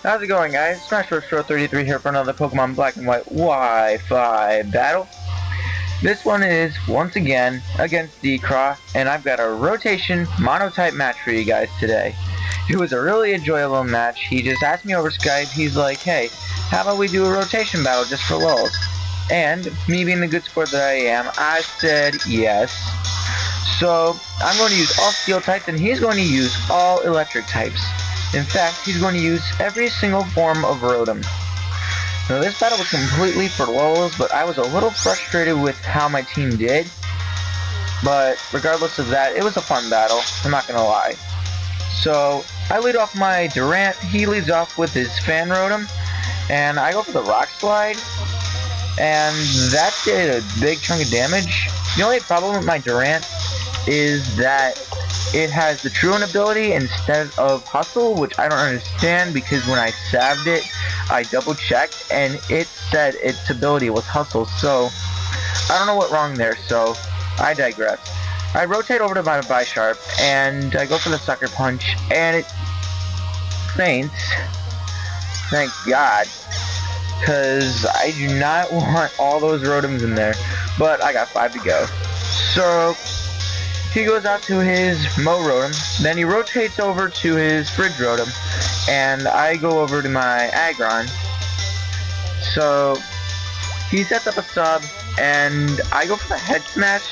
How's it going, guys? Smashbr0spro33 here for another Pokemon Black and White Wi-Fi battle. This one is, once again, against dCraw, and I've got a rotation monotype match for you guys today. It was a really enjoyable match. He just asked me over Skype. He's like, hey, how about we do a rotation battle just for lulz? And, me being the good sport that I am, I said yes. So, I'm going to use all steel types, and he's going to use all electric types. In fact, he's going to use every single form of Rotom. Now, this battle was completely for lulz, but I was a little frustrated with how my team did. But, regardless of that, it was a fun battle, I'm not going to lie. So, I lead off my Durant, he leads off with his Fan Rotom, and I go for the Rock Slide, and that did a big chunk of damage. The only problem with my Durant is that it has the Truant ability instead of Hustle, which I don't understand because when I salved it, I double checked and it said its ability was Hustle, so I don't know what's wrong there, so I digress. I rotate over to my Bisharp and I go for the Sucker Punch and it faints. Thank God, because I do not want all those Rotoms in there, but I got 5 to go. So he goes out to his Mo Rotom, then he rotates over to his Fridge Rotom, and I go over to my Aggron. So he sets up a sub, and I go for the Head Smash,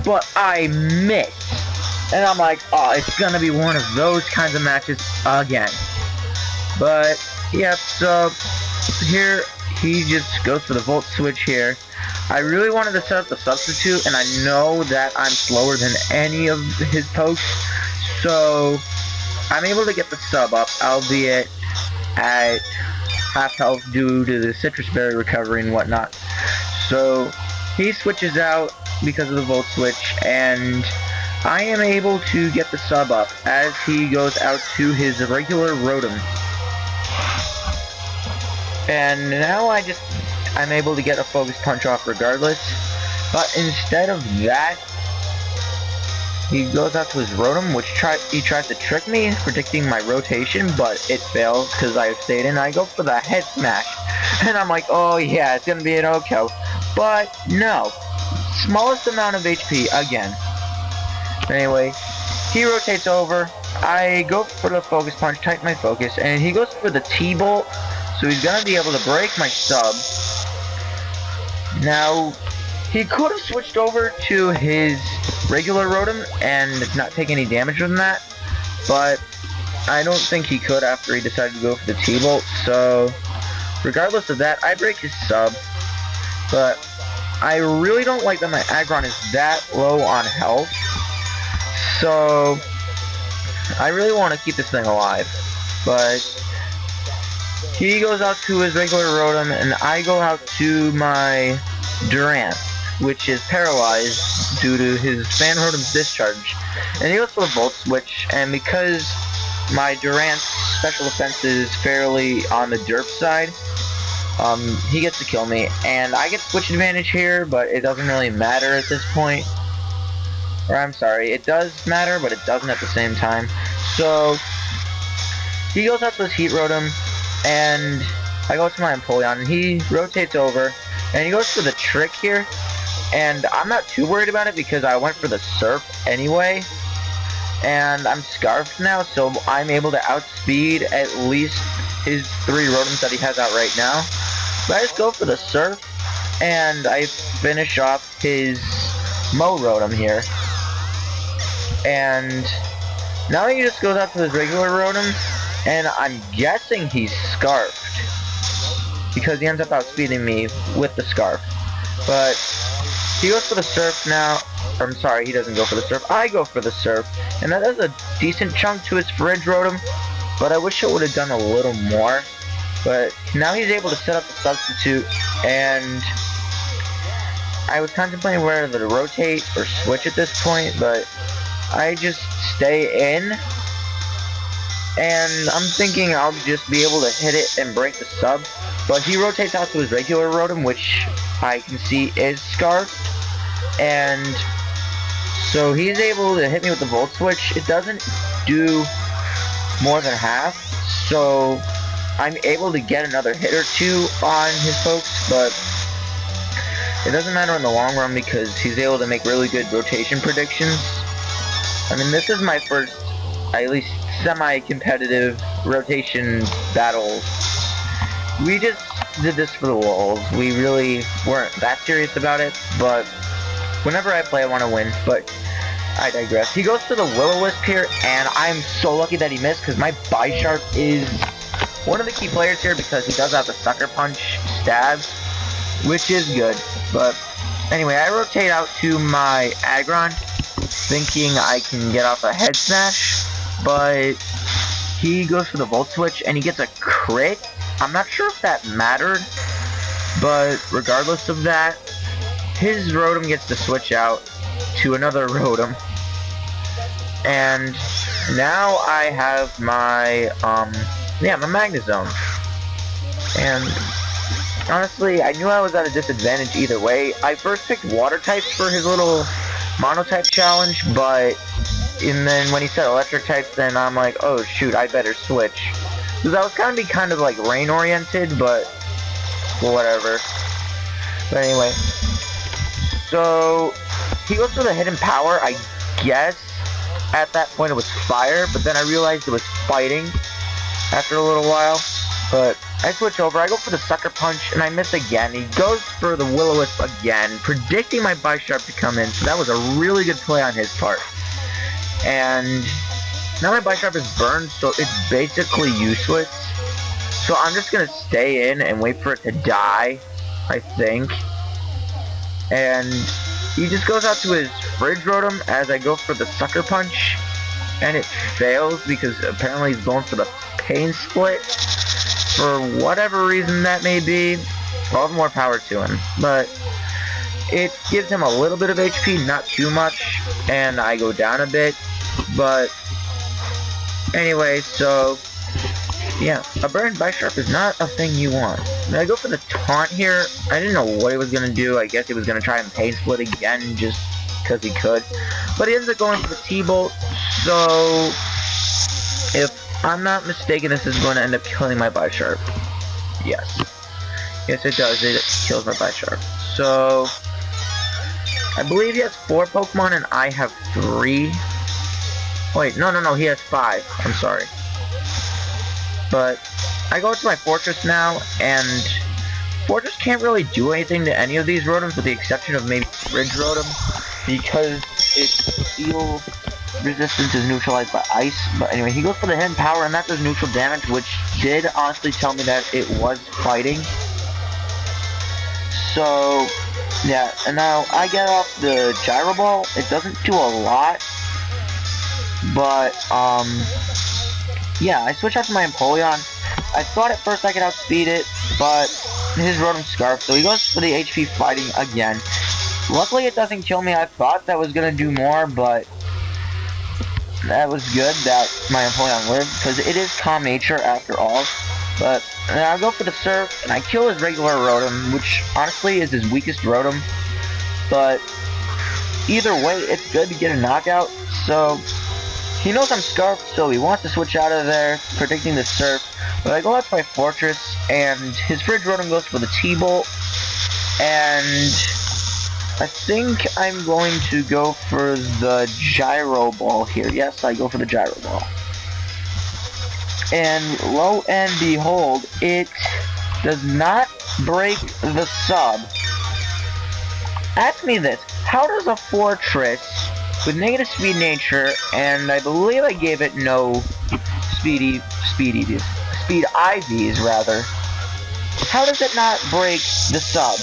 but I miss. And I'm like, oh, it's gonna be one of those kinds of matches again. But, yeah, so here he just goes for the Volt Switch here. I really wanted to set up the substitute, and I know that I'm slower than any of his pokes, so I'm able to get the sub up, albeit at half health due to the citrus berry recovery and whatnot. So he switches out because of the Volt Switch, and I am able to get the sub up as he goes out to his regular Rotom. And now I'm able to get a Focus Punch off regardless, but instead of that, he goes out to his Rotom, which he tries to trick me, predicting my rotation, but it fails because I stayed in. I go for the Head Smash, and I'm like, oh yeah, it's gonna be an OHKO, but no, smallest amount of HP again. Anyway, he rotates over, I go for the Focus Punch, tighten my focus, and he goes for the T-Bolt, so he's gonna be able to break my sub. Now, he could have switched over to his regular Rotom and not take any damage from that, but I don't think he could after he decided to go for the T-Bolt, so regardless of that, I break his sub, but I really don't like that my Aggron is that low on health, so I really want to keep this thing alive, but he goes out to his regular Rotom, and I go out to my Durant, which is paralyzed due to his Fan Rotom's discharge. And he goes for a Volt Switch, and because my Durant's special defense is fairly on the derp side, he gets to kill me. And I get switch advantage here, but it doesn't really matter at this point. Or I'm sorry, it does matter, but it doesn't at the same time. So he goes out to his Heat Rotom, and I go to my Empoleon, and he rotates over, and he goes for the Trick here, and I'm not too worried about it because I went for the Surf anyway, and I'm Scarfed now, so I'm able to outspeed at least his 3 Rotoms that he has out right now. But I just go for the Surf, and I finish off his Mo Rotom here, and now he just goes out to his regular Rotom, and I'm guessing he's Scarfed, because he ends up outspeeding me with the Scarf. But he goes for the Surf now. I'm sorry, he doesn't go for the Surf. I go for the Surf, and that does a decent chunk to his Fridge Rotom, but I wish it would have done a little more. But now he's able to set up the substitute, and I was contemplating whether to rotate or switch at this point, but I just stay in. And I'm thinking I'll just be able to hit it and break the sub. But he rotates out to his regular Rotom, which I can see is Scarfed. And so he's able to hit me with the Volt Switch. It doesn't do more than half. So I'm able to get another hit or two on his pokes, but it doesn't matter in the long run because he's able to make really good rotation predictions. I mean, this is my first, at least semi-competitive rotation battle. We just did this for the lulz. We really weren't that serious about it, but whenever I play I want to win, but I digress. He goes for the Will-O-Wisp here, and I'm so lucky that he missed because my Bisharp is one of the key players here because he does have the Sucker Punch stab, which is good. But anyway, I rotate out to my Aggron, thinking I can get off a Head Smash, but he goes for the Volt Switch, and he gets a crit. I'm not sure if that mattered, but regardless of that, his Rotom gets to switch out to another Rotom. And now I have my, my Magnezone. And honestly, I knew I was at a disadvantage either way. I first picked Water types for his little Monotype challenge, and then when he said Electric types, then I'm like, oh shoot, I better switch. Because I was kind of like rain oriented, but whatever. But anyway, so he goes for the Hidden Power. I guess at that point it was Fire, but then I realized it was Fighting after a little while. But I switch over, I go for the Sucker Punch, and I miss again. He goes for the Will-O-Wisp again, predicting my Bisharp to come in, so that was a really good play on his part. And now my Bisharp is burned, so it's basically useless. So I'm just gonna stay in and wait for it to die, I think. And he just goes out to his Fridge Rotom as I go for the Sucker Punch, and it fails because apparently he's going for the Pain Split. For whatever reason that may be, all the more power to him. But it gives him a little bit of HP, not too much, and I go down a bit. But anyway, so yeah, a burned Bisharp is not a thing you want. I go for the Taunt here. I didn't know what he was going to do. I guess he was going to try and Pain Split again just because he could. But he ends up going for the T-Bolt. So if I'm not mistaken, this is going to end up killing my Bisharp. Yes. Yes, it does. It kills my Bisharp. So I believe he has 4 Pokemon and I have 3. Wait, no, he has 5. I'm sorry. But I go to my Fortress now, and Fortress can't really do anything to any of these Rotoms with the exception of maybe Fridge Rotom, because its Steel resistance is neutralized by Ice. But anyway, he goes for the Hidden Power, and that does neutral damage, which did honestly tell me that it was fighting. So yeah, and now I get off the Gyro Ball. It doesn't do a lot, but yeah, I switch out to my Empoleon. I thought at first I could outspeed it, but his Rotom Scarf, so he goes for the HP Fighting again. Luckily it doesn't kill me. I thought that was gonna do more, but that was good that my Empoleon lived, because it is Calm Nature after all. But I go for the Surf, and I kill his regular Rotom, which honestly is his weakest Rotom. But either way, it's good to get a knockout. So he knows I'm Scarfed, so he wants to switch out of there, predicting the Surf. But I go out to my Fortress, and his Fridge Rotom goes for the T-Bolt. And I think I'm going to go for the Gyro Ball here. Yes, I go for the Gyro Ball. And lo and behold, it does not break the sub. Ask me this, how does a Fortress with negative speed nature, and I believe I gave it no speed IVs rather, how does it not break the sub?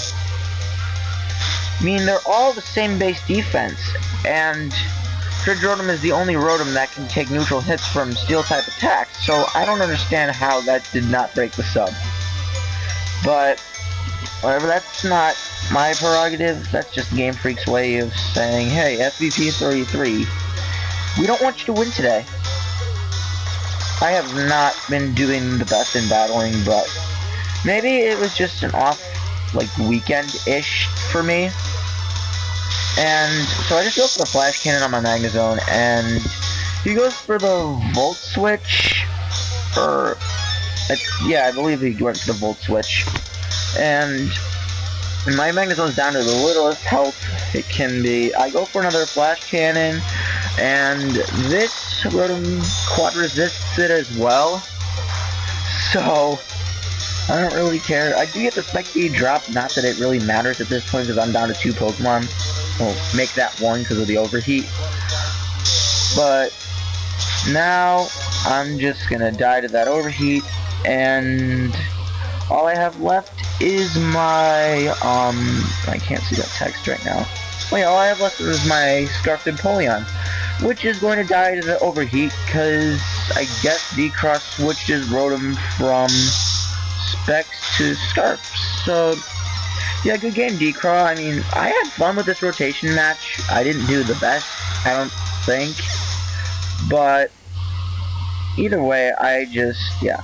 I mean, they're all the same base defense, and Fridge Rotom is the only Rotom that can take neutral hits from Steel type attacks, so I don't understand how that did not break the sub. But whatever, that's not my prerogative. That's just Game Freak's way of saying, hey, SVP33, we don't want you to win today. I have not been doing the best in battling, but maybe it was just an off, weekend-ish for me. And so I just go for the Flash Cannon on my Magnezone, and he goes for the Volt Switch, or Yeah, I believe he went to the volt switch. And my Magnezone's down to the littlest health it can be. I go for another flash cannon, and this Rotom quad resists it as well. So I don't really care. I do get the spec speed drop, not that it really matters at this point because I'm down to 2 Pokemon. Well, make that 1 because of the overheat. But now I'm just gonna die to that overheat, and all I have left is my I can't see that text right now. Oh yeah, all I have left is my Scarfed Empoleon, which is going to die to the overheat because I guess dCraw switched his Rotom from Specs to Scarf. So yeah, good game, dCraw. I mean, I had fun with this rotation match. I didn't do the best, I don't think, but either way, yeah.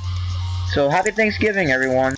So happy Thanksgiving, everyone.